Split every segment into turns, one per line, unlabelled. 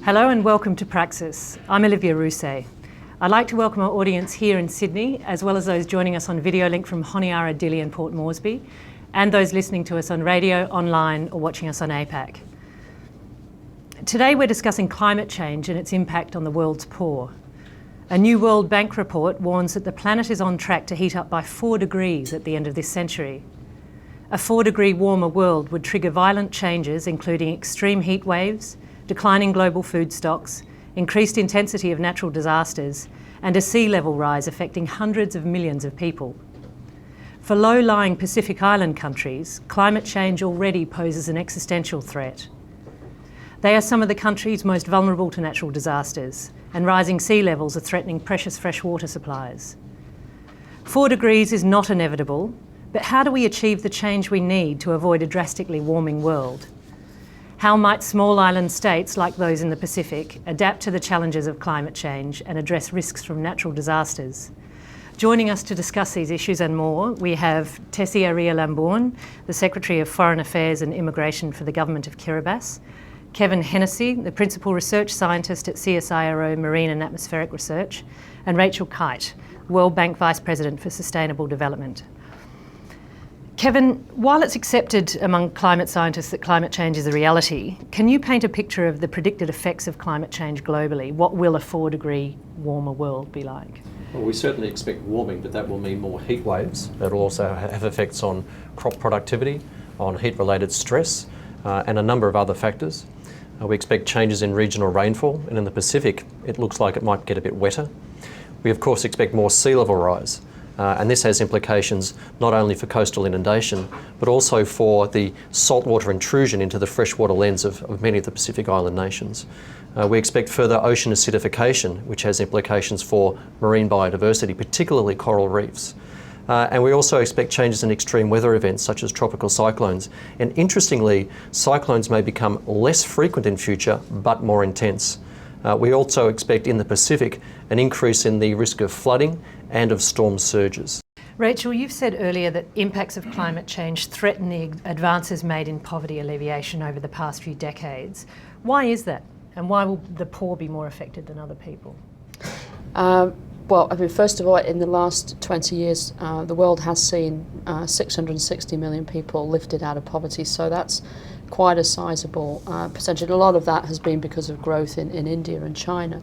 Hello and welcome to Praxis. I'm Olivia Rousset. I'd like to welcome our audience here in Sydney, as well as those joining us on video link from Honiara, Dili and Port Moresby, and those listening to us on radio, online or watching us on APAC. Today we're discussing climate change and its impact on the world's poor. A new World Bank report warns that the planet is on track to heat up by 4 degrees at the end of this century. A 4-degree warmer world would trigger violent changes, including extreme heat waves, declining global food stocks, increased intensity of natural disasters, and a sea level rise affecting hundreds of millions of people. For low-lying Pacific Island countries, climate change already poses an existential threat. They are some of the countries most vulnerable to natural disasters, and rising sea levels are threatening precious freshwater supplies. 4 degrees is not inevitable, but how do we achieve the change we need to avoid a drastically warming world? How might small island states like those in the Pacific adapt to the challenges of climate change and address risks from natural disasters? Joining us to discuss these issues and more, we have Tessie Eria Lambourne, the Secretary of Foreign Affairs and Immigration for the Government of Kiribati, Kevin Hennessy, the Principal Research Scientist at CSIRO Marine and Atmospheric Research, and Rachel Kyte, World Bank Vice President for Sustainable Development. Kevin, while it's accepted among climate scientists that climate change is a reality, can you paint a picture of the predicted effects of climate change globally? What will a 4-degree warmer world be like?
Well, we certainly expect warming, but that will mean more heat waves. It'll also have effects on crop productivity, on heat-related stress, and a number of other factors. We expect changes in regional rainfall, and in the Pacific, it looks like it might get a bit wetter. We, of course, expect more sea level rise. And this has implications not only for coastal inundation, but also for the saltwater intrusion into the freshwater lens of many of the Pacific Island nations. We expect further ocean acidification, which has implications for marine biodiversity, particularly coral reefs. And we also expect changes in extreme weather events such as tropical cyclones. And interestingly, cyclones may become less frequent in future, but more intense. We also expect in the Pacific an increase in the risk of flooding and of storm surges.
Rachel, you've said earlier that impacts of climate change threaten the advances made in poverty alleviation over the past few decades. Why is that? And why will the poor be more affected than other people?
Well, I mean, first of all, in the last 20 years, the world has seen 660 million people lifted out of poverty, so that's quite a sizable percentage. A lot of that has been because of growth in India and China.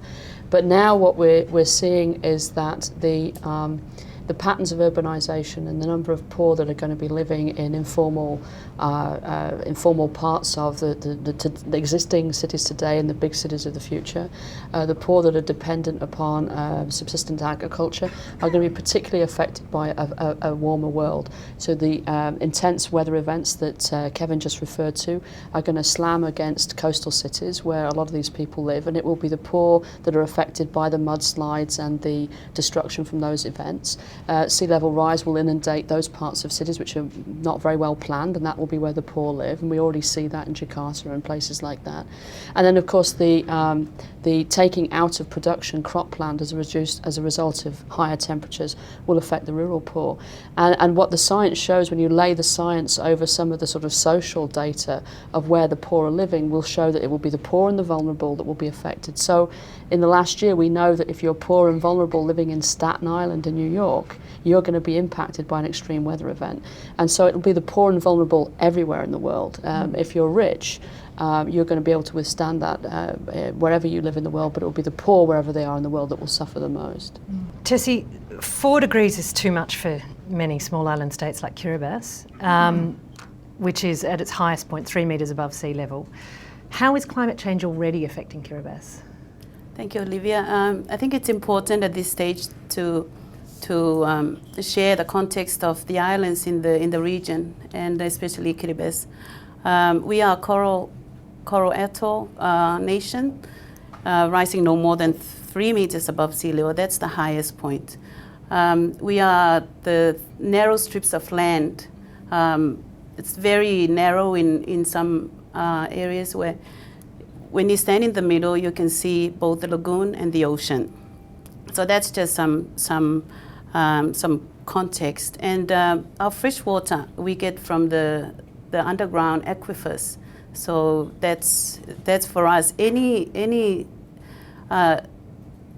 But now what we're seeing is that the patterns of urbanisation and the number of poor that are going to be living in informal parts of the existing cities today and the big cities of the future, the poor that are dependent upon subsistence agriculture are going to be particularly affected by a warmer world. So the intense weather events that Kevin just referred to are going to slam against coastal cities where a lot of these people live, and it will be the poor that are affected by the mudslides and the destruction from those events. Sea level rise will inundate those parts of cities which are not very well planned, and that will be where the poor live, and we already see that in Jakarta and places like that. And then of course the taking out of production cropland as a result of higher temperatures will affect the rural poor. And what the science shows, when you lay the science over some of the sort of social data of where the poor are living, will show that it will be the poor and the vulnerable that will be affected. So in the last year we know that if you're poor and vulnerable living in Staten Island in New York, you're going to be impacted by an extreme weather event. And so it will be the poor and vulnerable everywhere in the world. If you're rich, you're going to be able to withstand that wherever you live in the world, but it will be the poor wherever they are in the world that will suffer the most.
Tessie, 4 degrees is too much for many small island states like Kiribati, which is at its highest point 3 metres above sea level. How is climate change already affecting Kiribati?
Thank you, Olivia. I think it's important at this stage to share the context of the islands in the region, and especially Kiribati. We are a coral atoll nation, rising no more than 3 meters above sea level. That's the highest point. We are the narrow strips of land. It's very narrow in some areas where when you stand in the middle, you can see both the lagoon and the ocean. So that's just some context. And our fresh water we get from the underground aquifers. So that's for us. Any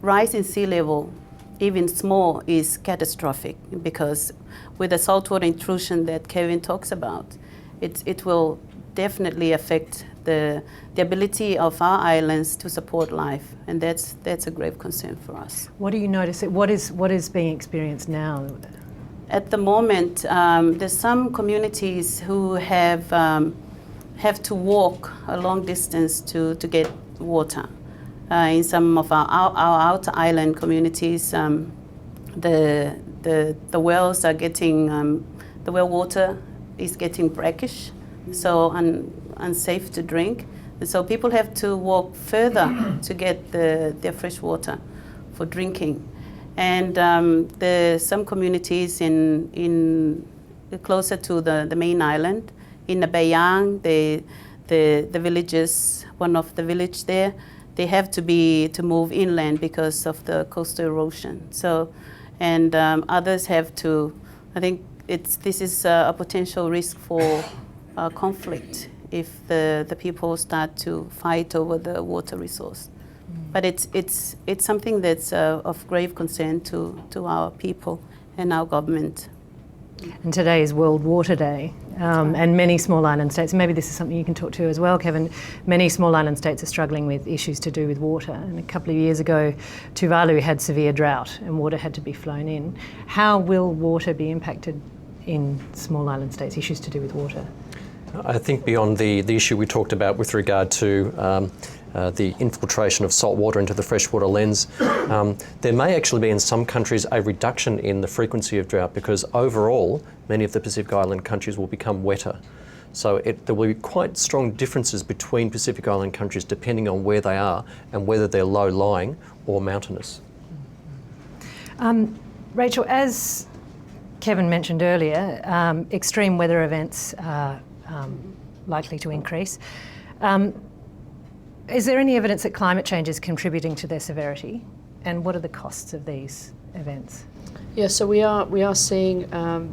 rise in sea level, even small, is catastrophic, because with the saltwater intrusion that Kevin talks about, it will definitely affect the ability of our islands to support life, and that's a grave concern for us.
What do you notice? What is being experienced now?
At the moment, there's some communities who have to walk a long distance to get water. In some of our outer island communities, the wells are getting the well water is getting brackish, so unsafe to drink. And so people have to walk further to get their fresh water for drinking. And there's some communities in closer to the main island, in the Bayang, the villages, one of the village there, they have to move inland because of the coastal erosion. So, and others have to. I think this is a potential risk for conflict if the people start to fight over the water resource. But it's something that's of grave concern to our people and our government.
And today is World Water Day, and many small island states, maybe this is something you can talk to as well, Kevin, many small island states are struggling with issues to do with water. And a couple of years ago, Tuvalu had severe drought and water had to be flown in. How will water be impacted in small island states, issues to do with water?
I think beyond the issue we talked about with regard to the infiltration of salt water into the freshwater lens, there may actually be in some countries a reduction in the frequency of drought, because overall many of the Pacific Island countries will become wetter. So there will be quite strong differences between Pacific Island countries depending on where they are and whether they're low-lying or mountainous.
Rachel, as Kevin mentioned earlier, extreme weather events are likely to increase. Is there any evidence that climate change is contributing to their severity, and what are the costs of these events?
Yeah, so we are seeing an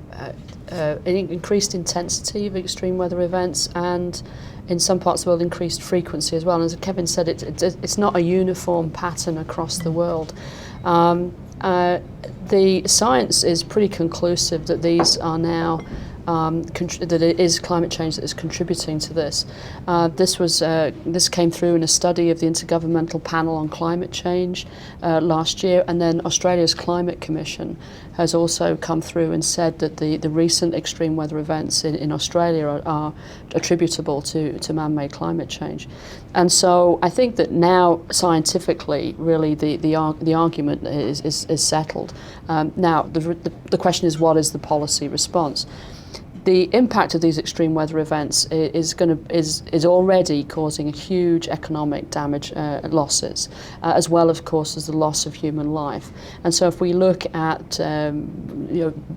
increased intensity of extreme weather events, and in some parts of the world increased frequency as well. And as Kevin said, it's not a uniform pattern across the world. The science is pretty conclusive that these are now that it is climate change that is contributing to this. This came through in a study of the Intergovernmental Panel on Climate Change last year, and then Australia's Climate Commission has also come through and said that the recent extreme weather events in Australia are attributable to man-made climate change. And so I think that now scientifically, really, the argument is settled. Now the question is, what is the policy response? The impact of these extreme weather events is already causing a huge economic damage, losses, as well, of course, as the loss of human life. And so, if we look at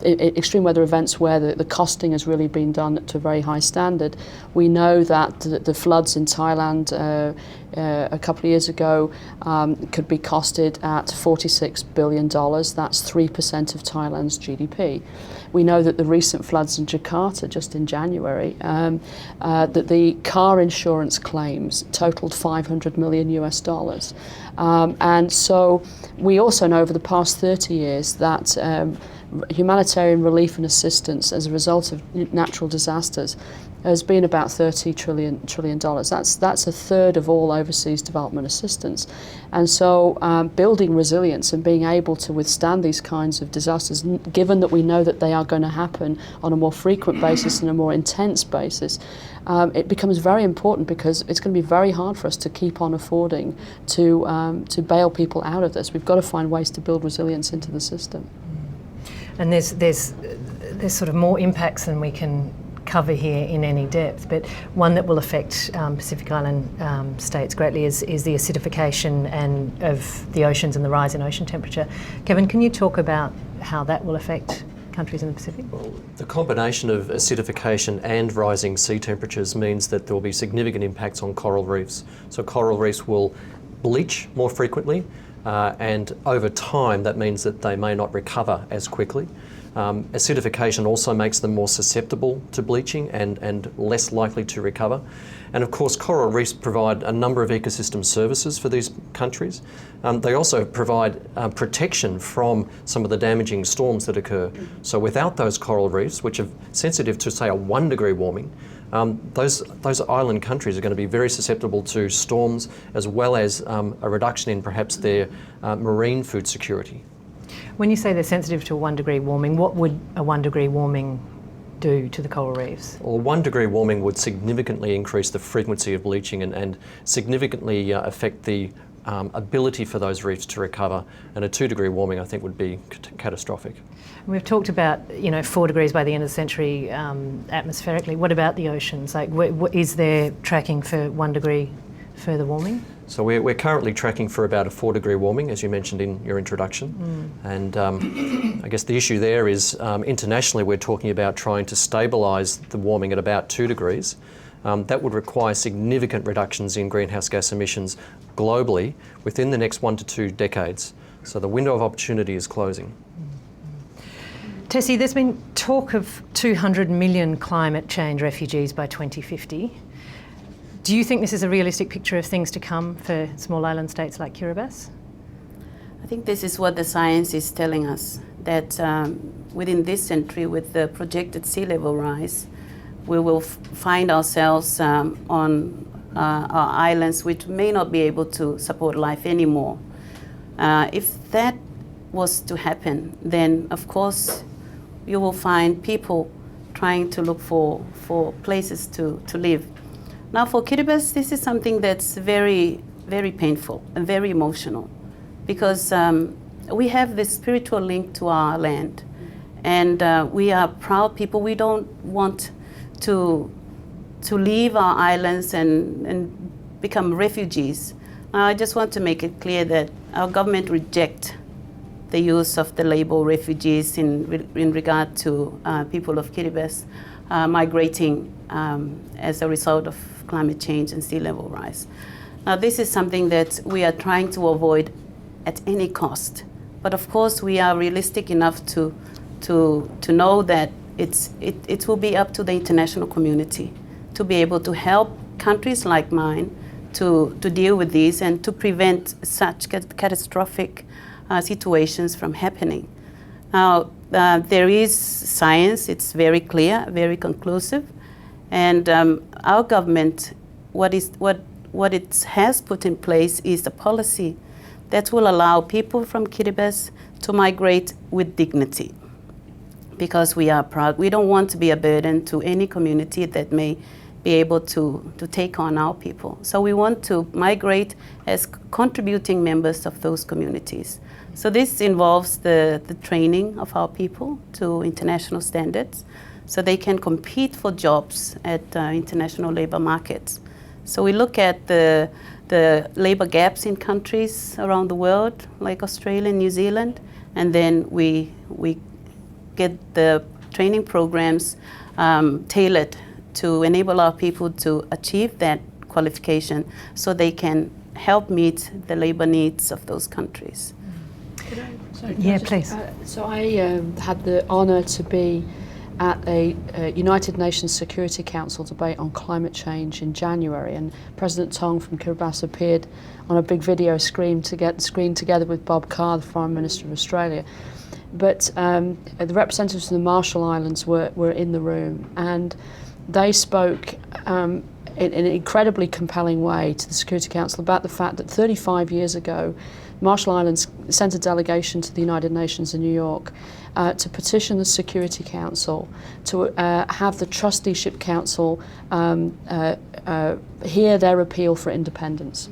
extreme weather events where the costing has really been done to a very high standard, we know that the floods in Thailand a couple of years ago could be costed at $46 billion. That's 3% of Thailand's GDP. We know that the recent floods in Jakarta, just in January, that the car insurance claims totaled $500 million US. And so we also know over the past 30 years that humanitarian relief and assistance as a result of natural disasters has been about $30 trillion. That's a third of all overseas development assistance. And so building resilience and being able to withstand these kinds of disasters, given that we know that they are going to happen on a more frequent basis and a more intense basis, it becomes very important, because it's going to be very hard for us to keep on affording to bail people out of this. We've got to find ways to build resilience into the system.
And there's sort of more impacts than we can cover here in any depth, but one that will affect Pacific Island states greatly is the acidification of the oceans and the rise in ocean temperature. Kevin, can you talk about how that will affect countries in the Pacific?
Well, the combination of acidification and rising sea temperatures means that there will be significant impacts on coral reefs. So coral reefs will bleach more frequently. and over time that means that they may not recover as quickly. Acidification also makes them more susceptible to bleaching and less likely to recover. And of course, coral reefs provide a number of ecosystem services for these countries. They also provide protection from some of the damaging storms that occur. So without those coral reefs, which are sensitive to, say, a 1 degree warming, those island countries are going to be very susceptible to storms, as well as a reduction in perhaps their marine food security.
When you say they're sensitive to a 1 degree warming, what would a 1 degree warming do to the coral reefs?
Well, 1 degree warming would significantly increase the frequency of bleaching and significantly affect the ability for those reefs to recover. And a 2 degree warming, I think, would be catastrophic.
We've talked about 4 degrees by the end of the century atmospherically. What about the oceans? Like, is there tracking for 1 degree further warming?
So we're currently tracking for about a 4 degree warming, as you mentioned in your introduction. And I guess the issue there is internationally we're talking about trying to stabilise the warming at about 2 degrees. That would require significant reductions in greenhouse gas emissions globally within the next 1 to 2 decades. So the window of opportunity is closing.
Tessie, there's been talk of 200 million climate change refugees by 2050. Do you think this is a realistic picture of things to come for small island states like Kiribati?
I think this is what the science is telling us, that within this century, with the projected sea level rise, we will find ourselves on our islands which may not be able to support life anymore. If that was to happen, then of course you will find people trying to look for places to live. Now for Kiribati, this is something that's very, very painful and very emotional, because we have this spiritual link to our land, and we are proud people. We don't want to leave our islands and become refugees. I just want to make it clear that our government rejects the use of the label refugees in regard to people of Kiribati migrating as a result of climate change and sea level rise. Now, this is something that we are trying to avoid at any cost. But of course, we are realistic enough to know that it will be up to the international community to be able to help countries like mine to deal with these and to prevent such catastrophic situations from happening. Now, there is science, it's very clear, very conclusive, and our government, what it has put in place is a policy that will allow people from Kiribati to migrate with dignity, because we are proud. We don't want to be a burden to any community that may be able to take on our people. So we want to migrate as contributing members of those communities. So this involves the training of our people to international standards, so they can compete for jobs at international labor markets. So we look at the labor gaps in countries around the world, like Australia and New Zealand, and then we get the training programs tailored to enable our people to achieve that qualification, so they can help meet the labor needs of those countries.
Yeah, please.
So I had the honour to be at a United Nations Security Council debate on climate change in January, and President Tong from Kiribati appeared on a big video screen together with Bob Carr, the Foreign Minister of Australia. But the representatives from the Marshall Islands were in the room, and they spoke in an incredibly compelling way to the Security Council about the fact that 35 years ago, Marshall Islands sent a delegation to the United Nations in New York to petition the Security Council to have the Trusteeship Council hear their appeal for independence.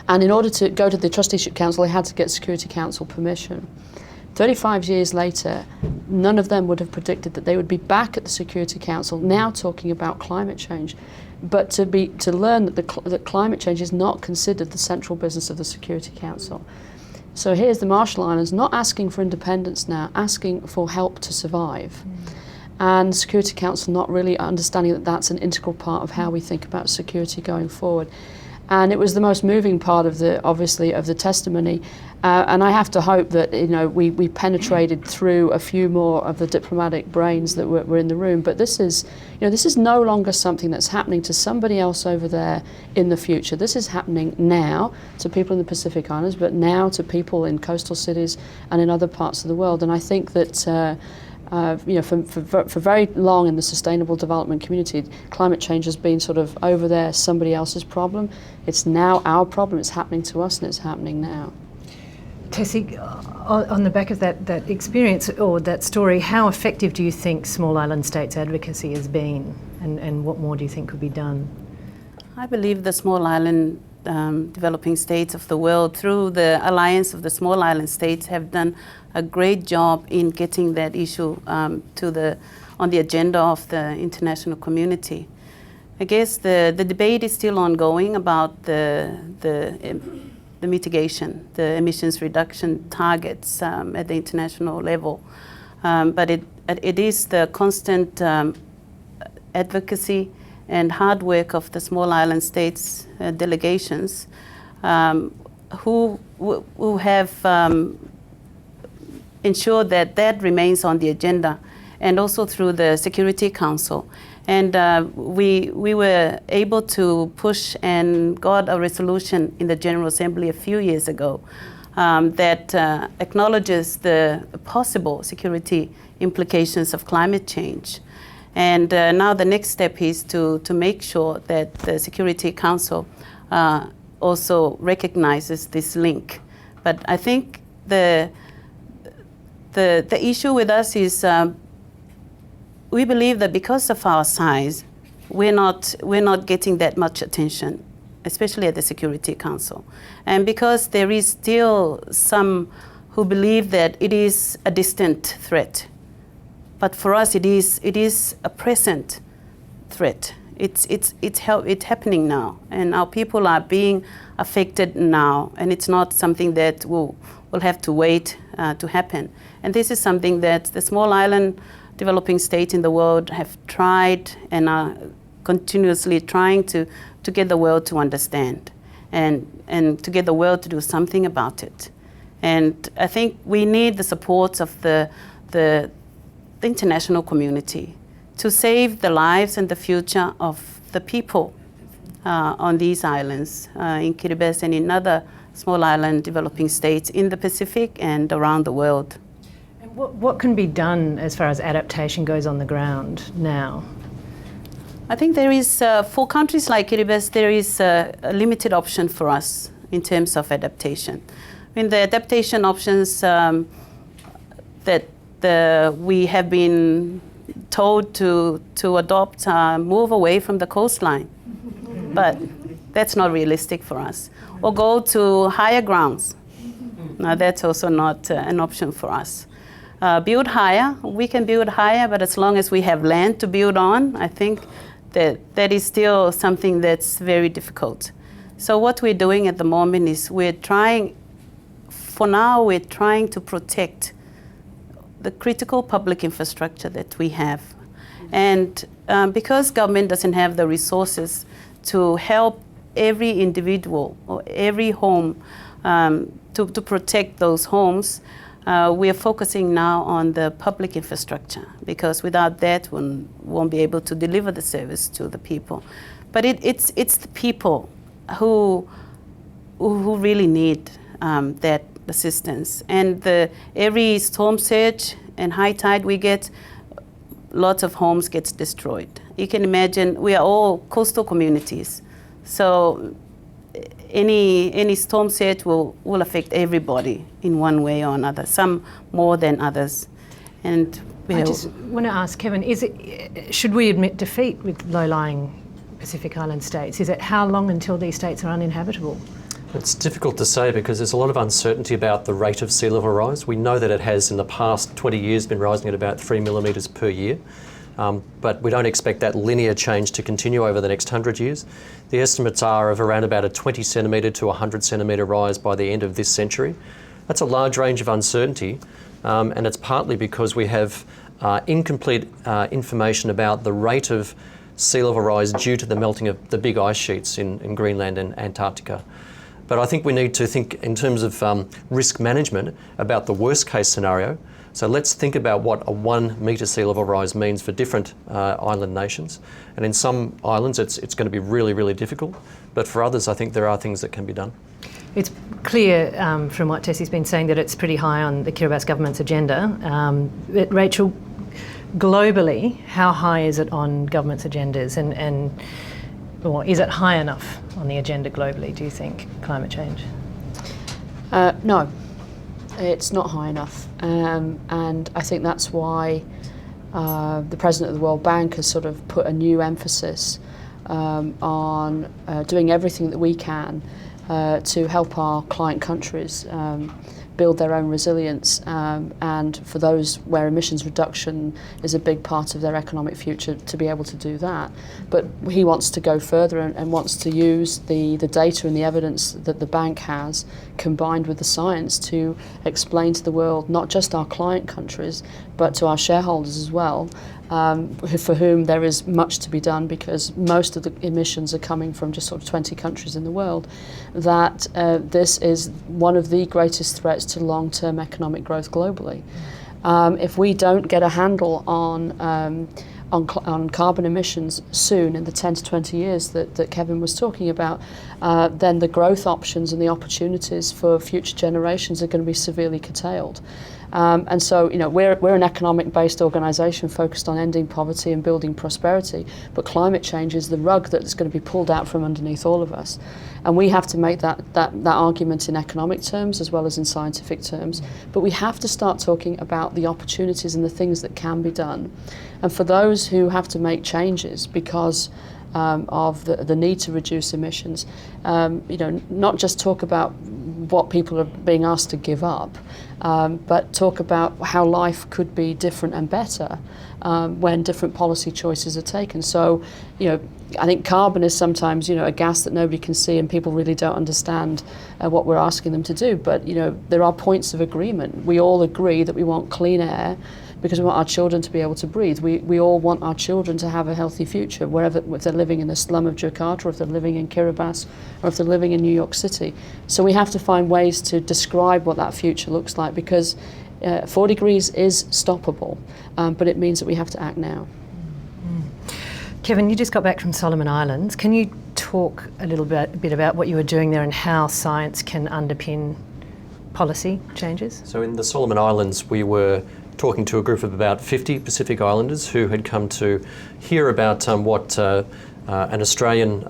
And in order to go to the Trusteeship Council, they had to get Security Council permission. 35 years later, none of them would have predicted that they would be back at the Security Council now talking about climate change, but to learn that climate change is not considered the central business of the Security Council. So here's the Marshall Islands not asking for independence now, asking for help to survive. And the Security Council not really understanding that that's an integral part of how we think about security going forward. And it was the most moving part of obviously of the testimony. And I have to hope that we penetrated through a few more of the diplomatic brains that were in the room. But this is no longer something that's happening to somebody else over there in the future. This is happening now to people in the Pacific Islands, but now to people in coastal cities and in other parts of the world. And I think that for very long in the sustainable development community, climate change has been sort of over there, somebody else's problem. It's now our problem. It's happening to us, and it's happening now.
Tessie, on the back of that experience or that story, how effective do you think small island states advocacy has been, and what more do you think could be done?
I believe the small island developing states of the world, through the Alliance of the Small Island States, have done a great job in getting that issue on the agenda of the international community. I guess the debate is still ongoing about the mitigation, the emissions reduction targets at the international level. But it is the constant advocacy and hard work of the small island states delegations who have ensured that remains on the agenda, and also through the Security Council. And we were able to push and got a resolution in the General Assembly a few years ago that acknowledges the possible security implications of climate change. And now the next step is to make sure that the Security Council also recognizes this link. But I think the issue with us is we believe that because of our size, we're not getting that much attention, especially at the Security Council. And because there is still some who believe that it is a distant threat. But for us, it is a present threat. It's happening now, and our people are being affected now, and it's not something that will have to wait to happen. And this is something that the small island developing states in the world have tried and are continuously trying to get the world to understand and to get the world to do something about it. And I think we need the support of the international community to save the lives and the future of the people on these islands, in Kiribati and in other small island developing states in the Pacific and around the world.
And what can be done as far as adaptation goes on the ground now?
I think there is, for countries like Kiribati, there is a limited option for us in terms of adaptation. I mean, the adaptation options that we have been told to adopt move away from the coastline, but that's not realistic for us. Or go to higher grounds. Now that's also not an option for us. Build higher, we can build higher, but as long as we have land to build on, I think that is still something that's very difficult. So what we're doing at the moment is we're trying to protect the critical public infrastructure that we have. And because government doesn't have the resources to help every individual or every home to protect those homes, we are focusing now on the public infrastructure, because without that we won't be able to deliver the service to the people. But it's the people who really need that assistance. And every storm surge and high tide we get, lots of homes gets destroyed. You can imagine we are all coastal communities, so any storm surge will affect everybody in one way or another, some more than others. And
I just want to ask Kevin, should we admit defeat with low-lying Pacific Island states? Is it how long until these states are uninhabitable?
It's difficult to say because there's a lot of uncertainty about the rate of sea level rise. We know that it has in the past 20 years been rising at about 3 millimetres per year, but we don't expect that linear change to continue over the next 100 years. The estimates are of around about a 20 centimetre to 100 centimetre rise by the end of this century. That's a large range of uncertainty, and it's partly because we have incomplete information about the rate of sea level rise due to the melting of the big ice sheets in Greenland and Antarctica. But I think we need to think in terms of risk management about the worst case scenario. So let's think about what a 1 metre sea level rise means for different island nations. And in some islands it's going to be really, really difficult. But for others, I think there are things that can be done.
It's clear from what Tessie's been saying that it's pretty high on the Kiribati government's agenda. But Rachel, globally, how high is it on government's agendas, or is it high enough on the agenda globally, do you think, climate change?
No, it's not high enough. And I think that's why the President of the World Bank has sort of put a new emphasis on doing everything that we can to help our client countries build their own resilience, and for those where emissions reduction is a big part of their economic future, to be able to do that. But he wants to go further and wants to use the data and the evidence that the bank has combined with the science to explain to the world, not just our client countries, but to our shareholders as well, for whom there is much to be done, because most of the emissions are coming from just sort of 20 countries in the world, that this is one of the greatest threats to long-term economic growth globally. If we don't get a handle on carbon emissions soon, in the 10 to 20 years that Kevin was talking about, then the growth options and the opportunities for future generations are going to be severely curtailed. And so, you know, we're an economic-based organisation focused on ending poverty and building prosperity, but climate change is the rug that's going to be pulled out from underneath all of us. And we have to make that argument in economic terms as well as in scientific terms. But we have to start talking about the opportunities and the things that can be done. And for those who have to make changes because of the need to reduce emissions, you know, not just talk about what people are being asked to give up, but talk about how life could be different and better when different policy choices are taken. So, you know, I think carbon is sometimes, you know, a gas that nobody can see and people really don't understand what we're asking them to do. But, you know, there are points of agreement. We all agree that we want clean air because we want our children to be able to breathe. We all want our children to have a healthy future, wherever, if they're living in the slum of Jakarta, or if they're living in Kiribati, or if they're living in New York City. So we have to find ways to describe what that future looks like, because 4 degrees is stoppable, but it means that we have to act now.
Kevin, you just got back from Solomon Islands. Can you talk a little bit about what you were doing there and how science can underpin policy changes?
So in the Solomon Islands, we were talking to a group of about 50 Pacific Islanders who had come to hear about what an Australian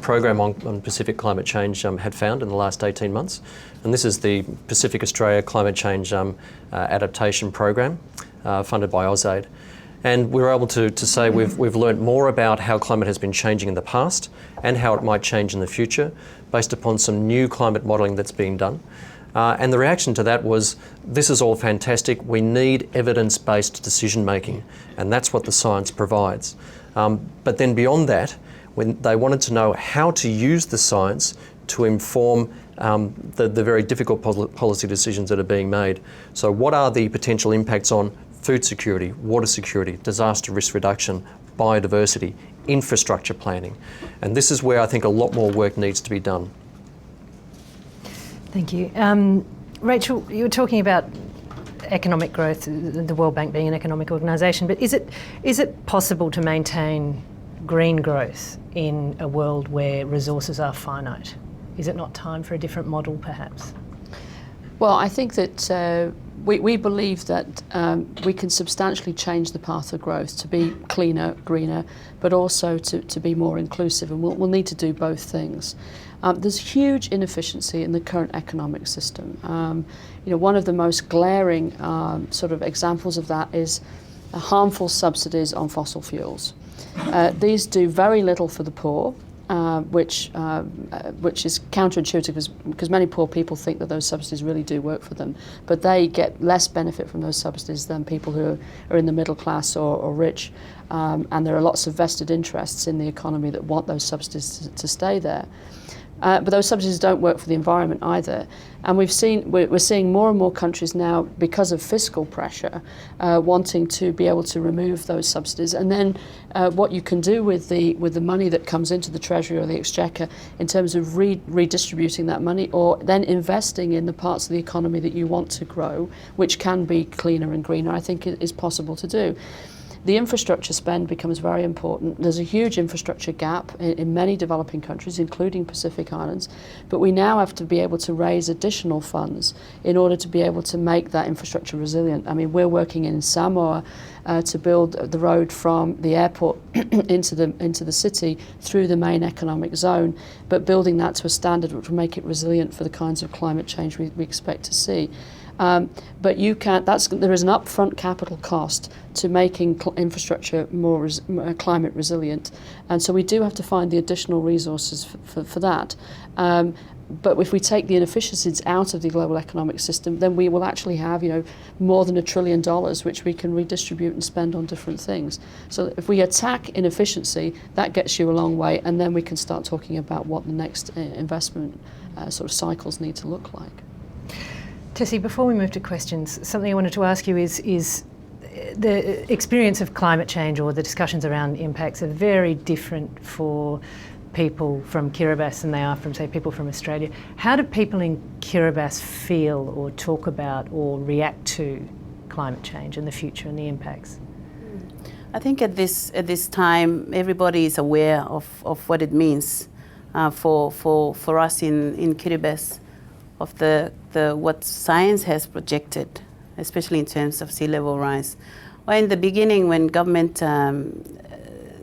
program on Pacific climate change had found in the last 18 months. And this is the Pacific Australia Climate Change Adaptation program funded by AusAid. And we were able to say we've learnt more about how climate has been changing in the past and how it might change in the future based upon some new climate modelling that's being done. And the reaction to that was, this is all fantastic, we need evidence-based decision making, and that's what the science provides. But then beyond that, when they wanted to know how to use the science to inform the very difficult policy decisions that are being made. So what are the potential impacts on food security, water security, disaster risk reduction, biodiversity, infrastructure planning? And this is where I think a lot more work needs to be done.
Thank you. Rachel, you were talking about economic growth, the World Bank being an economic organisation, but is it possible to maintain green growth in a world where resources are finite? Is it not time for a different model, perhaps?
Well, I think that we believe that we can substantially change the path of growth to be cleaner, greener, but also to be more inclusive, and we'll need to do both things. There's huge inefficiency in the current economic system. You know, one of the most glaring sort of examples of that is harmful subsidies on fossil fuels. These do very little for the poor, which is counterintuitive because many poor people think that those subsidies really do work for them, but they get less benefit from those subsidies than people who are in the middle class or rich, and there are lots of vested interests in the economy that want those subsidies to stay there. But those subsidies don't work for the environment either. And we're seeing more and more countries now, because of fiscal pressure, wanting to be able to remove those subsidies. And then what you can do with the money that comes into the Treasury or the Exchequer in terms of redistributing that money, or then investing in the parts of the economy that you want to grow, which can be cleaner and greener, I think is possible to do. The infrastructure spend becomes very important. There's a huge infrastructure gap in many developing countries, including Pacific Islands, but we now have to be able to raise additional funds in order to be able to make that infrastructure resilient. I mean, we're working in Samoa to build the road from the airport into the city through the main economic zone, but building that to a standard which will make it resilient for the kinds of climate change we expect to see. But you can't. There is an upfront capital cost to making infrastructure more climate resilient, and so we do have to find the additional resources for that. But if we take the inefficiencies out of the global economic system, then we will actually have, more than $1 trillion, which we can redistribute and spend on different things. So if we attack inefficiency, that gets you a long way, and then we can start talking about what the next investment sort of cycles need to look like.
Tessie, before we move to questions, something I wanted to ask you is the experience of climate change, or the discussions around impacts, are very different for people from Kiribati than they are from, say, people from Australia. How do people in Kiribati feel or talk about or react to climate change and the future and the impacts?
I think at this time, everybody is aware of what it means for us in Kiribati, of the what science has projected, especially in terms of sea level rise. Well, in the beginning, when government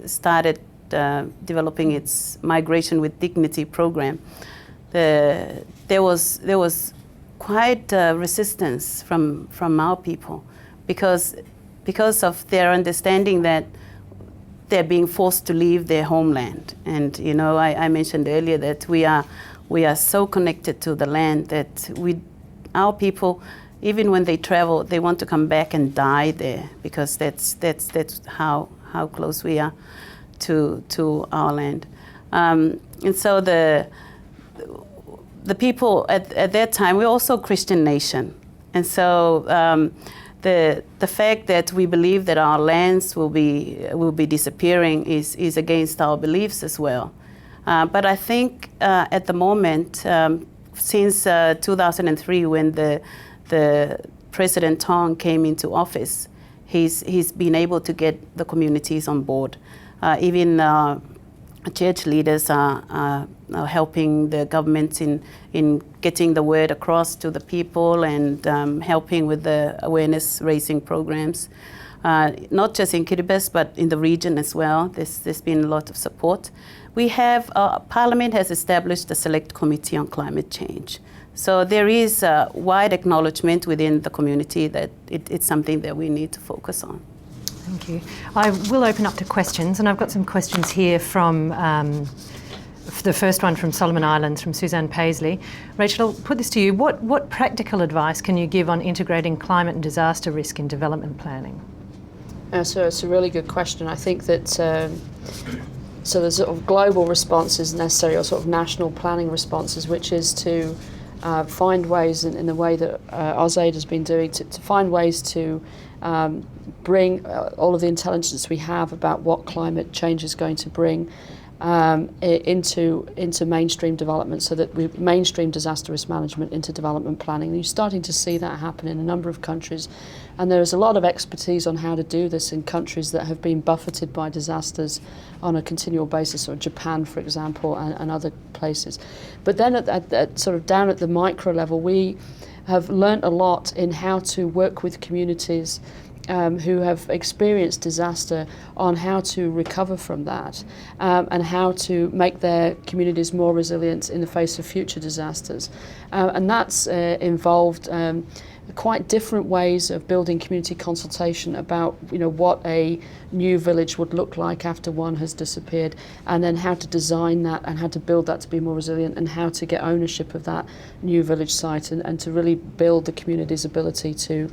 started developing its Migration with Dignity program, there was quite resistance from our people, because of their understanding that they're being forced to leave their homeland. And I mentioned earlier that we are so connected to the land that our people, even when they travel, they want to come back and die there, because that's how close we are to our land. And so the people at that time, we're also a Christian nation, and so the fact that we believe that our lands will be disappearing is against our beliefs as well. But I think at the moment, since 2003, when the President Tong came into office, he's been able to get the communities on board. Even church leaders are helping the government in getting the word across to the people, and helping with the awareness raising programs. Not just in Kiribati, but in the region as well. There's been a lot of support. We have, Parliament has established a select committee on climate change. So there is a wide acknowledgement within the community that it's something that we need to focus on.
Thank you. I will open up to questions, and I've got some questions here from the first one from Solomon Islands, from Suzanne Paisley. Rachel, I'll put this to you. What practical advice can you give on integrating climate and disaster risk in development planning?
So it's a really good question. I think that so there's sort of global responses necessary, or sort of national planning responses, which is to find ways in the way that AusAid has been doing, to find ways to bring all of the intelligence we have about what climate change is going to bring into mainstream development, so that we mainstream disaster risk management into development planning. And you're starting to see that happen in a number of countries, and there is a lot of expertise on how to do this in countries that have been buffeted by disasters on a continual basis, or Japan, for example, and other places. But then at sort of down at the micro level, we have learnt a lot in how to work with communities who have experienced disaster, on how to recover from that, and how to make their communities more resilient in the face of future disasters. And that's involved quite different ways of building community consultation about, what a new village would look like after one has disappeared, and then how to design that and how to build that to be more resilient, and how to get ownership of that new village site and to really build the community's ability to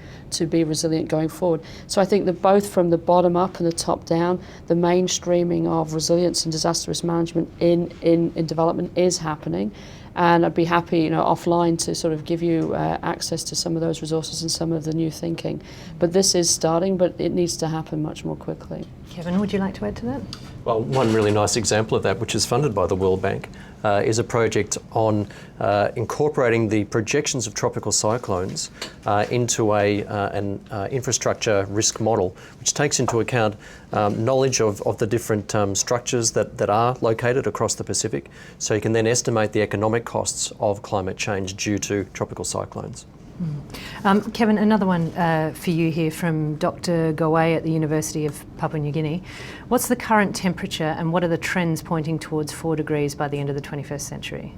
be resilient going forward. So I think that both from the bottom up and the top down, the mainstreaming of resilience and disaster risk management in development is happening. And I'd be happy, offline to sort of give you access to some of those resources and some of the new thinking. But this is starting, but it needs to happen much more quickly.
Kevin, would you like to add to that?
Well, one really nice example of that, which is funded by the World Bank, is a project on incorporating the projections of tropical cyclones into an infrastructure risk model, which takes into account knowledge of the different structures that are located across the Pacific, so you can then estimate the economic costs of climate change due to tropical cyclones.
Kevin, another one for you here from Dr. Goway at the University of Papua New Guinea. What's the current temperature and what are the trends pointing towards 4 degrees by the end of the 21st century?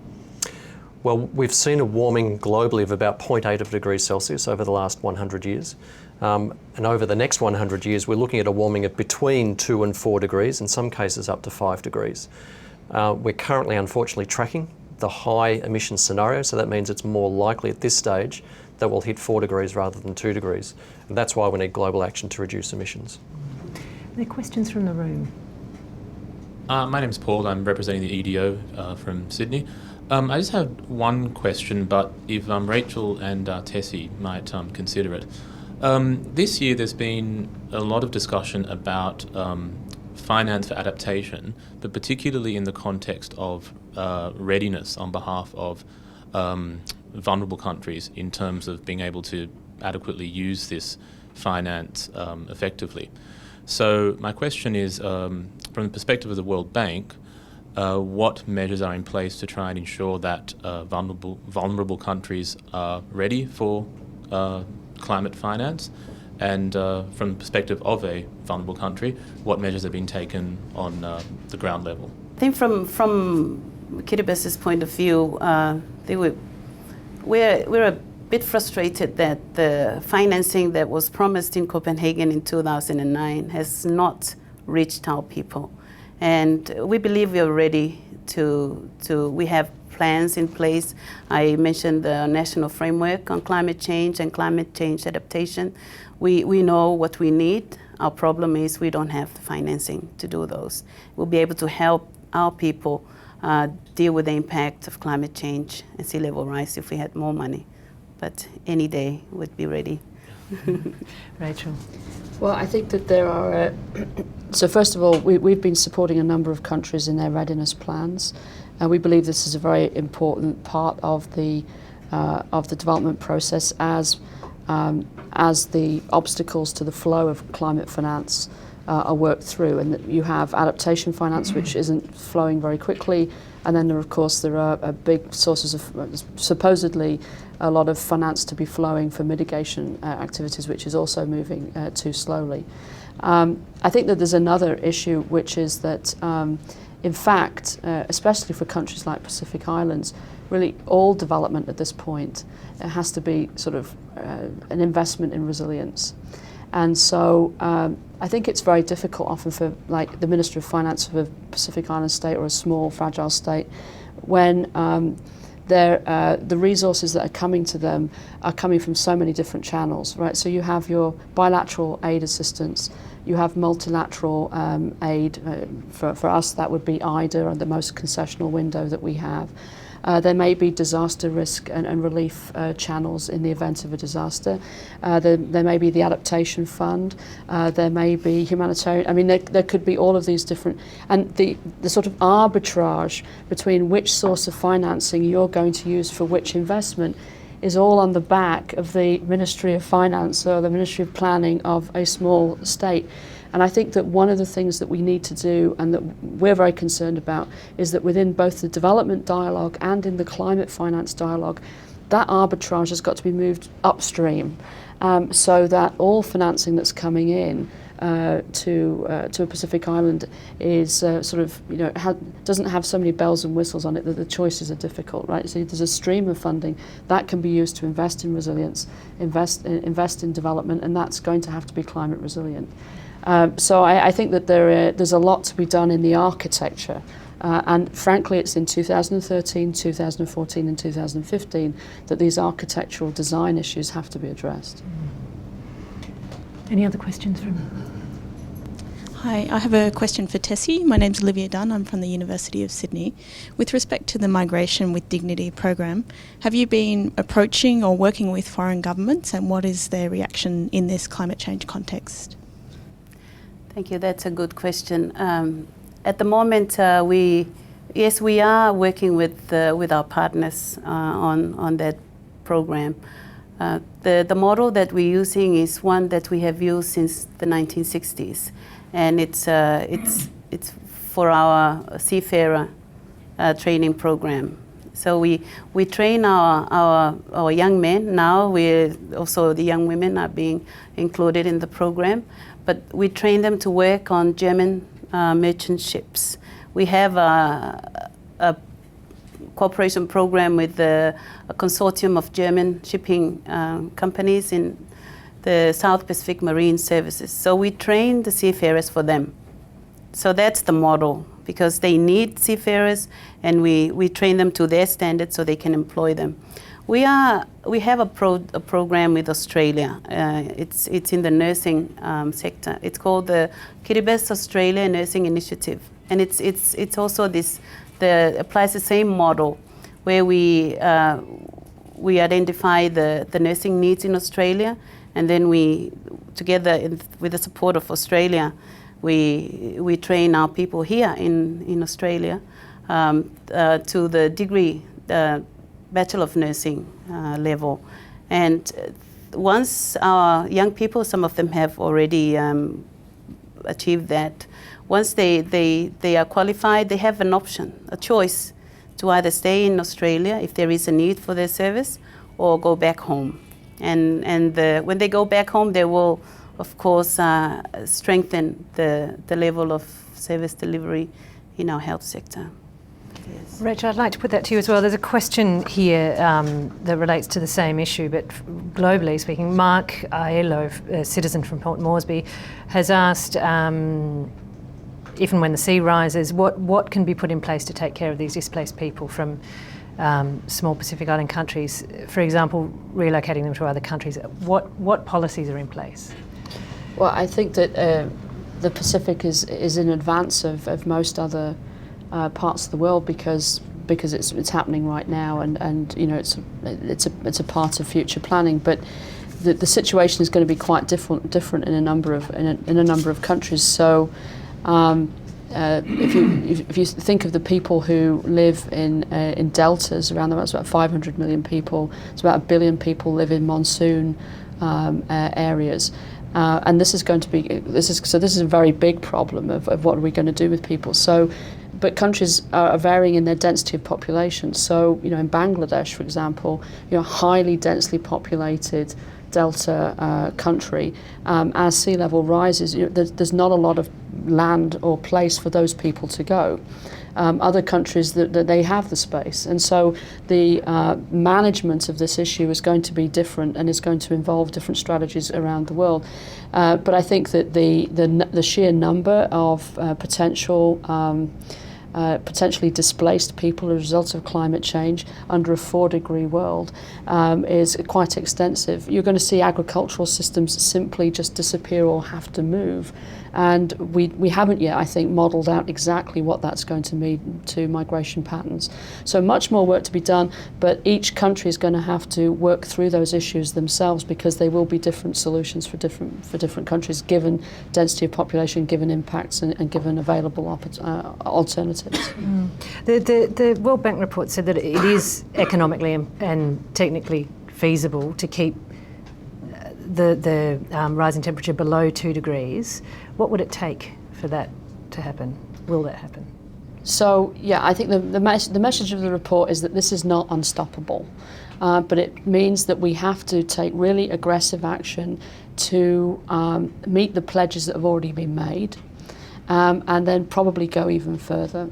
Well, we've seen a warming globally of about 0.8 of degrees Celsius over the last 100 years. And over the next 100 years, we're looking at a warming of between 2 and 4 degrees, in some cases up to 5 degrees. We're currently, unfortunately, tracking the high emission scenario, so that means it's more likely at this stage that we'll hit 4 degrees rather than 2 degrees. And that's why we need global action to reduce emissions.
Are there questions from the room?
My name's Paul. I'm representing the EDO from Sydney. I just have one question, but if Rachel and Tessie might consider it. This year there's been a lot of discussion about finance for adaptation, but particularly in the context of readiness on behalf of vulnerable countries in terms of being able to adequately use this finance effectively. So my question is, from the perspective of the World Bank, what measures are in place to try and ensure that vulnerable countries are ready for climate finance? And from the perspective of a vulnerable country, what measures have been taken on the ground level?
I think from Kiribati's point of view, we're a bit frustrated that the financing that was promised in Copenhagen in 2009 has not reached our people. And we believe we are ready we have plans in place. I mentioned the national framework on climate change and climate change adaptation. We know what we need. Our problem is we don't have the financing to do those. We'll be able to help our people deal with the impact of climate change and sea level rise if we had more money. But any day we'd be ready.
Rachel?
Well, I think that there are... so first of all, we've been supporting a number of countries in their readiness plans. And we believe this is a very important part of the development process as the obstacles to the flow of climate finance are worked through. And that you have adaptation finance, which isn't flowing very quickly. And then, of course, there are big sources of supposedly a lot of finance to be flowing for mitigation activities, which is also moving too slowly. I think that there's another issue, which is that, in fact, especially for countries like Pacific Islands, really all development at this point has to be sort of an investment in resilience. And so I think it's very difficult often for like the Minister of Finance of a Pacific Island state or a small, fragile state when the resources that are coming to them are coming from so many different channels, right? So you have your bilateral aid assistance, you have multilateral aid. For us, that would be IDA, the most concessional window that we have. There may be disaster risk and relief channels in the event of a disaster. There may be the Adaptation Fund. There may be humanitarian. I mean, there could be all of these different... And the sort of arbitrage between which source of financing you're going to use for which investment is all on the back of the Ministry of Finance or the Ministry of Planning of a small state. And I think that one of the things that we need to do and that we're very concerned about is that within both the development dialogue and in the climate finance dialogue, that arbitrage has got to be moved upstream so that all financing that's coming in to a Pacific island is sort of, doesn't have so many bells and whistles on it that the choices are difficult, right? So there's a stream of funding that can be used to invest in resilience, invest in development, and that's going to have to be climate resilient. So I think that there's a lot to be done in the architecture. And frankly, it's in 2013, 2014 and 2015 that these architectural design issues have to be addressed.
Any other questions from?
Hi, I have a question for Tessie. My name's Olivia Dunn. I'm from the University of Sydney. With respect to the Migration with Dignity program, have you been approaching or working with foreign governments, and what is their reaction in this climate change context?
Thank you. That's a good question. At the moment, we are working with our partners on that program. The model that we're using is one that we have used since the 1960s, and it's for our seafarer training program. So we train our young men. Now also the young women are being included in the program, but we train them to work on German merchant ships. We have a cooperation program with a consortium of German shipping companies in the South Pacific Marine Services. So we train the seafarers for them. So that's the model, because they need seafarers, and we train them to their standards so they can employ them. We have a program with Australia. It's in the nursing sector. It's called the Cubist Australia Nursing Initiative, and it's also applies the same model, where we identify the nursing needs in Australia, and then we, together with the support of Australia, we train our people here in Australia to the degree. Bachelor of Nursing level. And once our young people, some of them have already achieved that, once they are qualified, they have an option, a choice to either stay in Australia if there is a need for their service, or go back home. And when they go back home, they will, of course, strengthen the level of service delivery in our health sector. Yes.
Rachel, I'd like to put that to you as well. There's a question here that relates to the same issue, but globally speaking. Mark Aiello, a citizen from Port Moresby, has asked, if and when the sea rises, what can be put in place to take care of these displaced people from small Pacific Island countries, for example, relocating them to other countries? What policies are in place?
Well, I think that the Pacific is in advance of most other parts of the world because it's happening right now, and it's a part of future planning. But the situation is going to be quite different in a number of countries. So if you think of the people who live in deltas around the world, it's about 500 million people. It's about 1 billion people live in monsoon areas. And this is a very big problem of what are we going to do with people. So, but countries are varying in their density of population. So, in Bangladesh, for example, highly densely populated delta country, as sea level rises, there's not a lot of land or place for those people to go. Other countries that they have the space, and so the management of this issue is going to be different, and is going to involve different strategies around the world. But I think that the sheer number of potentially displaced people as a result of climate change under a 4-degree world is quite extensive. You're going to see agricultural systems simply just disappear or have to move. And we haven't yet, I think, modelled out exactly what that's going to mean to migration patterns. So much more work to be done, but each country is going to have to work through those issues themselves, because they will be different solutions for different countries, given density of population, given impacts, and given available alternatives.
The World Bank report said that it is economically and technically feasible to keep the rise in temperature below 2 degrees. What would it take for that to happen? Will that happen?
So yeah, I think the message of the report is that this is not unstoppable, but it means that we have to take really aggressive action to meet the pledges that have already been made, and then probably go even further.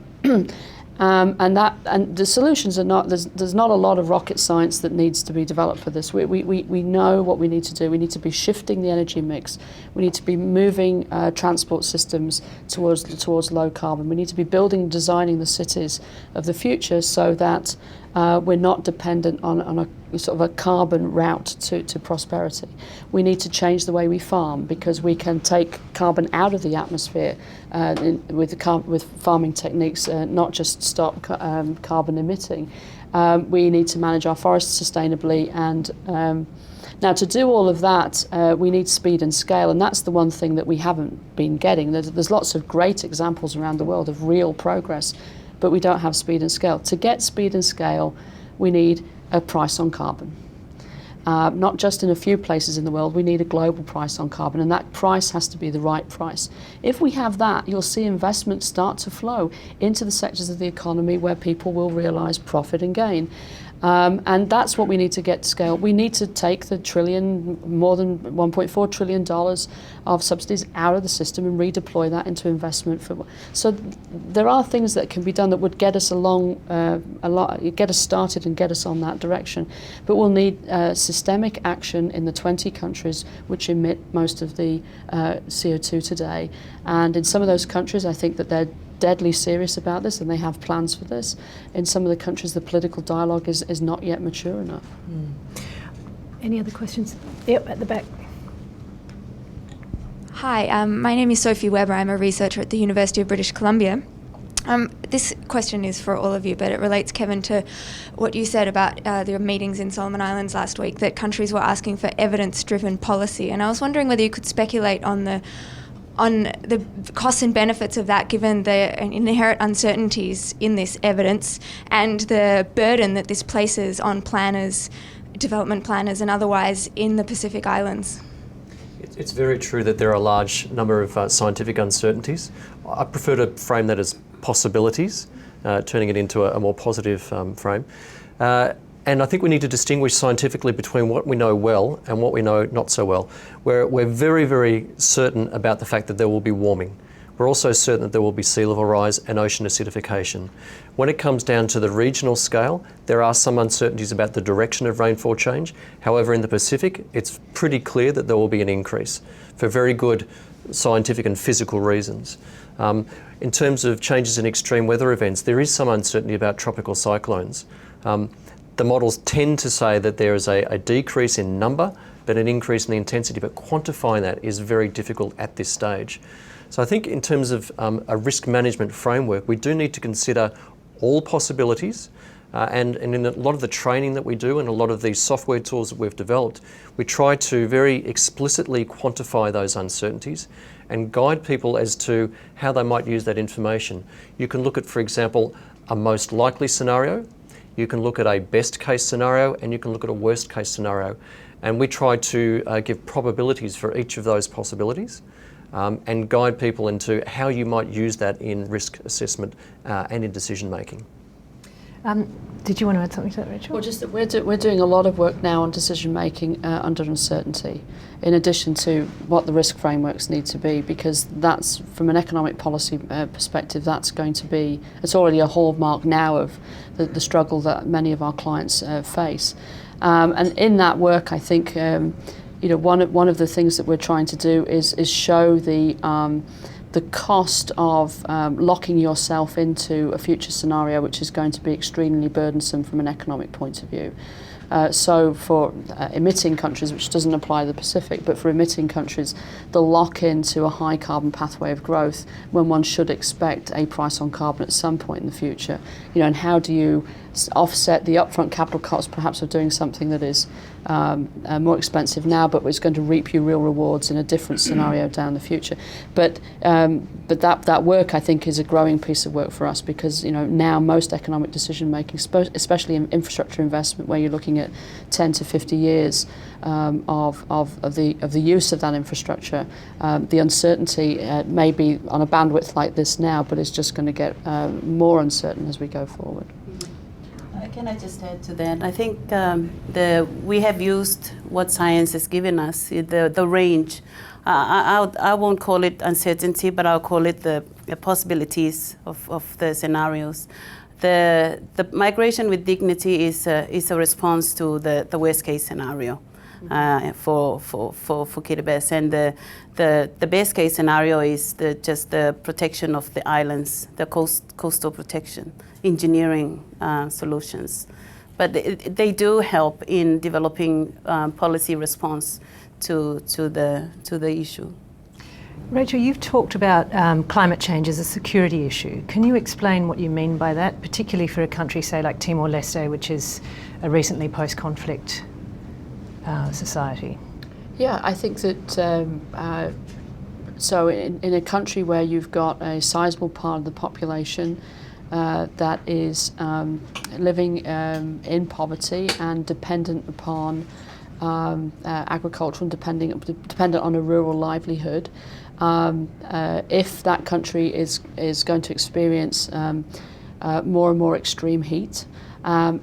And the solutions are not, there's not a lot of rocket science that needs to be developed for this. We know what we need to do. We need to be shifting the energy mix. We need to be moving transport systems towards low carbon. We need to be building and designing the cities of the future so that we're not dependent on a sort of a carbon route to prosperity. We need to change the way we farm, because we can take carbon out of the atmosphere with farming techniques, not just stop carbon emitting. We need to manage our forests sustainably, and now to do all of that, we need speed and scale, and that's the one thing that we haven't been getting. There's lots of great examples around the world of real progress, but we don't have speed and scale. To get speed and scale, we need a price on carbon. Not just in a few places in the world, we need a global price on carbon, and that price has to be the right price. If we have that, you'll see investment start to flow into the sectors of the economy where people will realise profit and gain. And that's what we need to get to scale. We need to take the more than $1.4 trillion of subsidies out of the system and redeploy that into investment. So there are things that can be done that would get us get us started and get us on that direction. But we'll need systemic action in the 20 countries which emit most of the CO2 today. And in some of those countries, I think that they're deadly serious about this and they have plans for this. In some of the countries, the political dialogue is not yet mature enough.
Any other questions? Yep, at the back.
Hi, my name is Sophie Webber. I'm a researcher at the University of British Columbia. This question is for all of you, but it relates, Kevin, to what you said about the meetings in Solomon Islands last week, that countries were asking for evidence-driven policy. And I was wondering whether you could speculate on the costs and benefits of that, given the inherent uncertainties in this evidence and the burden that this places on planners, development planners and otherwise in the Pacific Islands.
It's very true that there are a large number of scientific uncertainties. I prefer to frame that as possibilities, turning it into a more positive frame. And I think we need to distinguish scientifically between what we know well and what we know not so well. We're very, very certain about the fact that there will be warming. We're also certain that there will be sea level rise and ocean acidification. When it comes down to the regional scale, there are some uncertainties about the direction of rainfall change. However, in the Pacific, it's pretty clear that there will be an increase for very good scientific and physical reasons. In terms of changes in extreme weather events, there is some uncertainty about tropical cyclones. The models tend to say that there is a decrease in number, but an increase in the intensity, but quantifying that is very difficult at this stage. So I think in terms of a risk management framework, we do need to consider all possibilities, and in a lot of the training that we do and a lot of these software tools that we've developed, we try to very explicitly quantify those uncertainties and guide people as to how they might use that information. You can look at, for example, a most likely scenario, you can look at a best case scenario, and you can look at a worst case scenario. And we try to give probabilities for each of those possibilities and guide people into how you might use that in risk assessment and in decision making.
Did you want to add something to that, Rachel?
Well, just that we're doing a lot of work now on decision making under uncertainty, in addition to what the risk frameworks need to be, because that's, from an economic policy perspective, that's going to be, it's already a hallmark now of the struggle that many of our clients face. And in that work, I think, one of the things that we're trying to do is show the cost of locking yourself into a future scenario which is going to be extremely burdensome from an economic point of view. So for emitting countries, which doesn't apply to the Pacific, but for emitting countries, the lock into a high carbon pathway of growth when one should expect a price on carbon at some point in the future. And how do you offset the upfront capital cost perhaps of doing something that is more expensive now, but is going to reap you real rewards in a different scenario down the future. But that work, I think, is a growing piece of work for us, because now most economic decision making, especially in infrastructure investment, where you're looking at 10 to 50 years of the use of that infrastructure, the uncertainty may be on a bandwidth like this now, but it's just going to get more uncertain as we go forward.
Can I just add to that? I think we have used what science has given us, the range. I won't call it uncertainty, but I'll call it the possibilities of the scenarios. The migration with dignity is a response to the worst case scenario for Kiribati, and the best case scenario is just the protection of the islands, the coastal protection, engineering solutions. But they do help in developing policy response to the issue.
Rachel, you've talked about climate change as a security issue. Can you explain what you mean by that, particularly for a country, say, like Timor-Leste, which is a recently post-conflict society?
Yeah, I think that so in a country where you've got a sizable part of the population that is living in poverty and dependent upon agriculture and dependent on a rural livelihood, if that country is going to experience more and more extreme heat,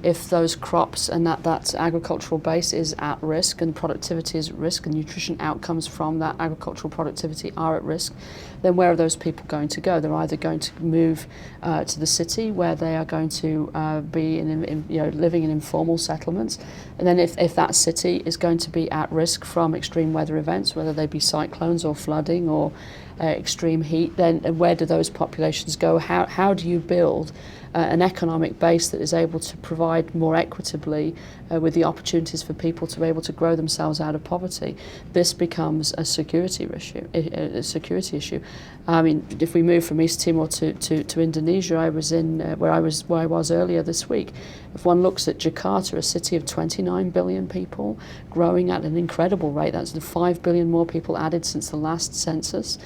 if those crops and that agricultural base is at risk and productivity is at risk and nutrition outcomes from that agricultural productivity are at risk, then where are those people going to go? They're either going to move to the city, where they are going to be living in informal settlements, and then if that city is going to be at risk from extreme weather events, whether they be cyclones or flooding or extreme heat, then where do those populations go? How do you build an economic base that is able to provide more equitably with the opportunities for people to be able to grow themselves out of poverty? This becomes a security issue. I mean, if we move from East Timor to Indonesia, I was in where I was earlier this week. If one looks at Jakarta, a city of 29 billion people, growing at an incredible rate, that's the 5 billion more people added since the last census.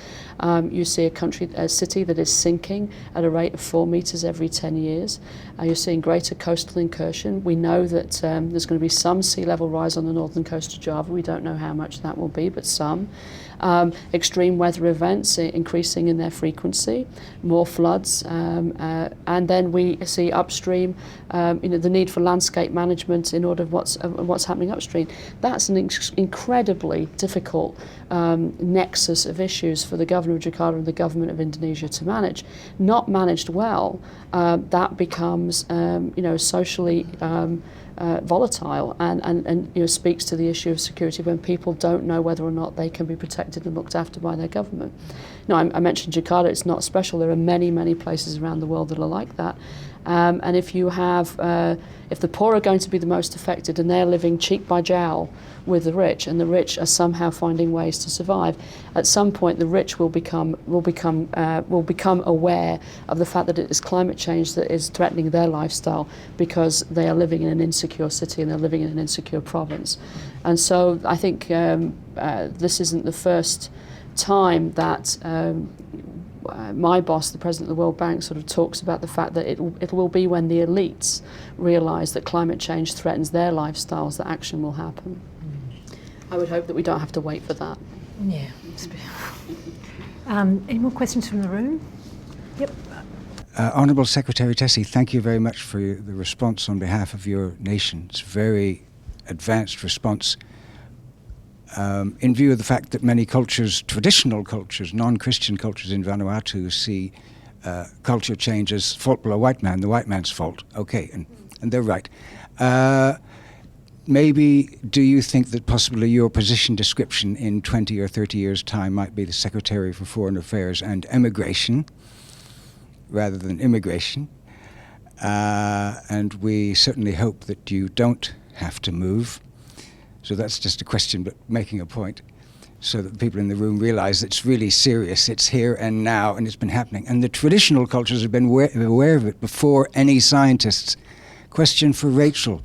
You see a city that is sinking at a rate of 4 meters every 10 years. You're seeing greater coastal incursion. We know that there's going to be some sea level rise on the northern coast of Java. We don't know how much that will be, but some. Extreme weather events increasing in their frequency, more floods, and then we see upstream, the need for landscape management in order of what's happening upstream. That's an incredibly difficult nexus of issues for the governor of Jakarta and the government of Indonesia to manage. Not managed well, that becomes socially volatile and speaks to the issue of security when people don't know whether or not they can be protected and looked after by their government. Now, I mentioned Jakarta, it's not special. There are many, many places around the world that are like that. And if you have, if the poor are going to be the most affected and they're living cheek by jowl with the rich, and the rich are somehow finding ways to survive, at some point the rich will become aware of the fact that it is climate change that is threatening their lifestyle because they are living in an insecure city and they're living in an insecure province. And so I think this isn't the first time that my boss, the president of the World Bank, sort of talks about the fact that it will be when the elites realise that climate change threatens their lifestyles that action will happen. I would hope that we don't have to wait for that.
Yeah. Any more questions from the room? Yep.
Honourable Secretary Tessie, thank you very much for the response on behalf of your nation. It's a very advanced response. In view of the fact that many cultures, traditional cultures, non-Christian cultures in Vanuatu see culture change as fault below white man, the white man's fault. Okay, and they're right. Maybe do you think that possibly your position description in 20 or 30 years' time might be the Secretary for Foreign Affairs and Emigration rather than immigration? And we certainly hope that you don't have to move. So that's just a question, but making a point, so that the people in the room realize it's really serious. It's here and now, and it's been happening. And the traditional cultures have been aware of it before any scientists Question for Rachel.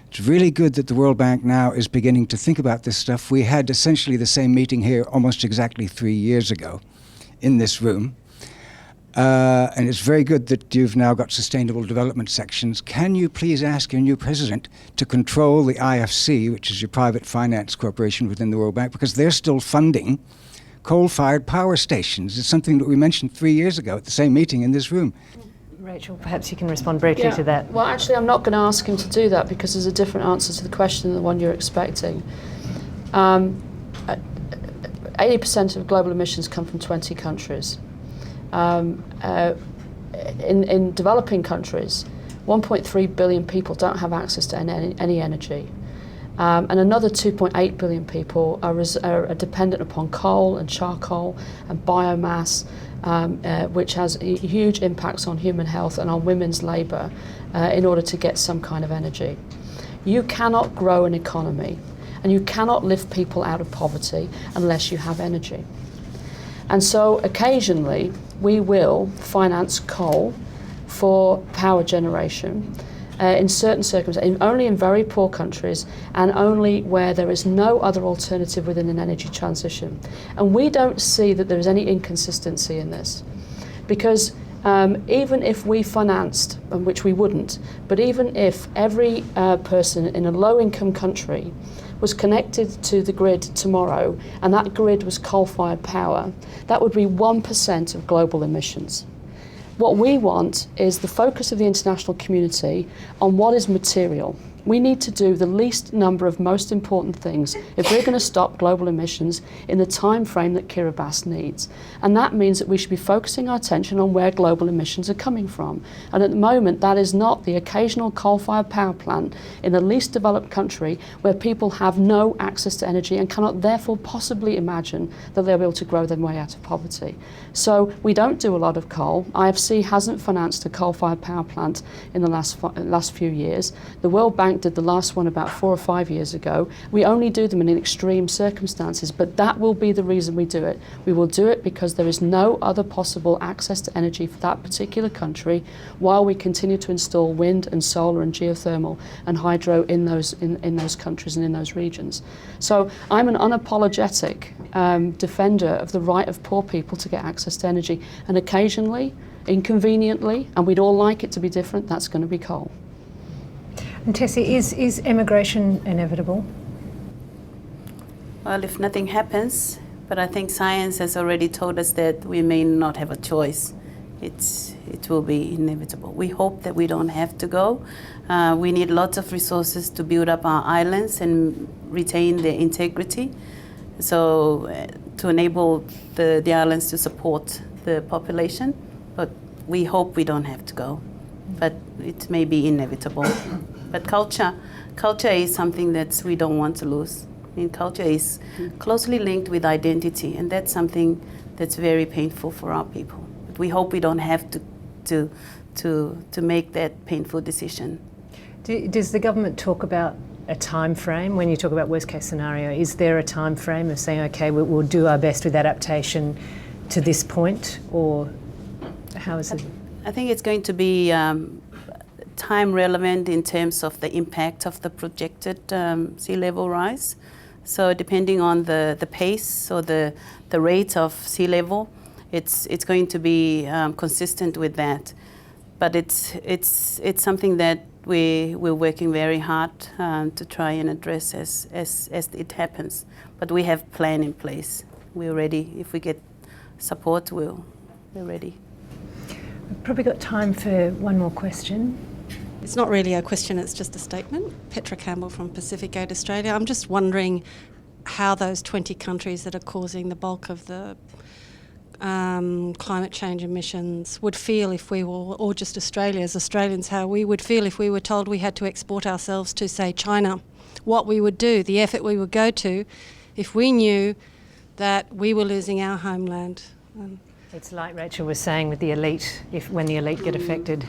It's really good that the World Bank now is beginning to think about this stuff. We had essentially the same meeting here almost exactly 3 years ago in this room. And it's very good that you've now got sustainable development sections. Can you please ask your new president to control the IFC, which is your private finance corporation within the World Bank, because they're still funding coal-fired power stations. It's something that we mentioned 3 years ago at the same meeting in this room.
Rachel, perhaps you can respond briefly to that.
Well, actually, I'm not going to ask him to do that because there's a different answer to the question than the one you're expecting. 80% of global emissions come from 20 countries. In developing countries, 1.3 billion people don't have access to any energy. And another 2.8 billion people are dependent upon coal and charcoal and biomass, which has huge impacts on human health and on women's labour in order to get some kind of energy. You cannot grow an economy and you cannot lift people out of poverty unless you have energy. And so occasionally we will finance coal for power generation in certain circumstances, only in very poor countries and only where there is no other alternative within an energy transition. And we don't see that there is any inconsistency in this, because even if we financed, which we wouldn't, but even if every person in a low-income country was connected to the grid tomorrow and that grid was coal-fired power, that would be 1% of global emissions. What we want is the focus of the international community on what is material. We need to do the least number of most important things if we're going to stop global emissions in the time frame that Kiribati needs. And that means that we should be focusing our attention on where global emissions are coming from. And at the moment, that is not the occasional coal-fired power plant in the least developed country where people have no access to energy and cannot therefore possibly imagine that they'll be able to grow their way out of poverty. So we don't do a lot of coal. IFC hasn't financed a coal-fired power plant in the last few years. The World Bank did the last one about 4 or 5 years ago. We only do them in extreme circumstances, but that will be the reason we do it. We will do it because there is no other possible access to energy for that particular country while we continue to install wind and solar and geothermal and hydro in those countries and in those regions. So I'm an unapologetic defender of the right of poor people to get access to energy, and occasionally, inconveniently, and we'd all like it to be different, that's going to be coal.
And Tessie, is emigration inevitable?
Well, if nothing happens, but I think science has already told us that we may not have a choice. It will be inevitable. We hope that we don't have to go. We need lots of resources to build up our islands and retain their integrity. So to enable the islands to support the population, but we hope we don't have to go. But it may be inevitable. But culture is something that we don't want to lose. I mean, culture is closely linked with identity, and that's something that's very painful for our people. But we hope we don't have to make that painful decision.
Does the government talk about a time frame when you talk about worst case scenario? Is there a time frame of saying, okay, we'll do our best with adaptation to this point, or how is it?
I think it's going to be time relevant in terms of the impact of the projected sea level rise. So depending on the pace or the rate of sea level, it's going to be consistent with that. But it's something that we're working very hard to try and address as it happens. But we have a plan in place. We're ready. If we get support, we're ready.
We've probably got time for one more question.
It's not really a question, it's just a statement. Petra Campbell from Pacific Aid Australia. I'm just wondering how those 20 countries that are causing the bulk of the climate change emissions would feel if we were, or just Australia as Australians, how we would feel if we were told we had to export ourselves to, say, China. What we would do, the effort we would go to if we knew that we were losing our homeland.
It's like Rachel was saying with the elite, when the elite get affected.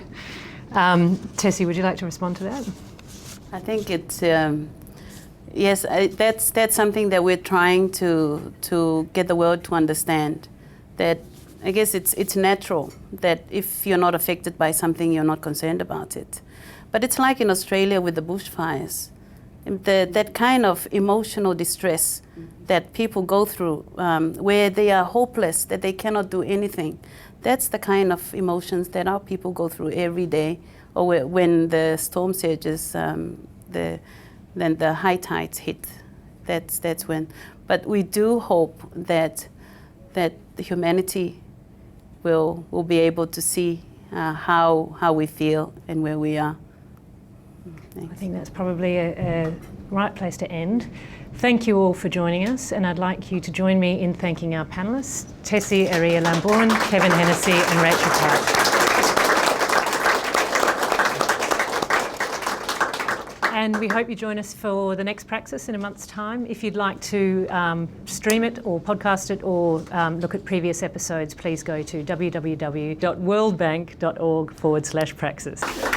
Tessie, would you like to respond to that?
I think it's yes. That's something that we're trying to get the world to understand. That I guess it's natural that if you're not affected by something, you're not concerned about it. But it's like in Australia with the bushfires. That kind of emotional distress that people go through, where they are hopeless, that they cannot do anything. That's the kind of emotions that our people go through every day, or when the storm surges, then the high tides hit. That's when. But we do hope that the humanity will be able to see how we feel and where we are. Thanks.
I think that's probably a right place to end. Thank you all for joining us, and I'd like you to join me in thanking our panellists, Tessie Eria Lambourne, Kevin Hennessy and Rachel Kyte. And we hope you join us for the next Praxis in a month's time. If you'd like to stream it or podcast it or look at previous episodes, please go to www.worldbank.org/Praxis.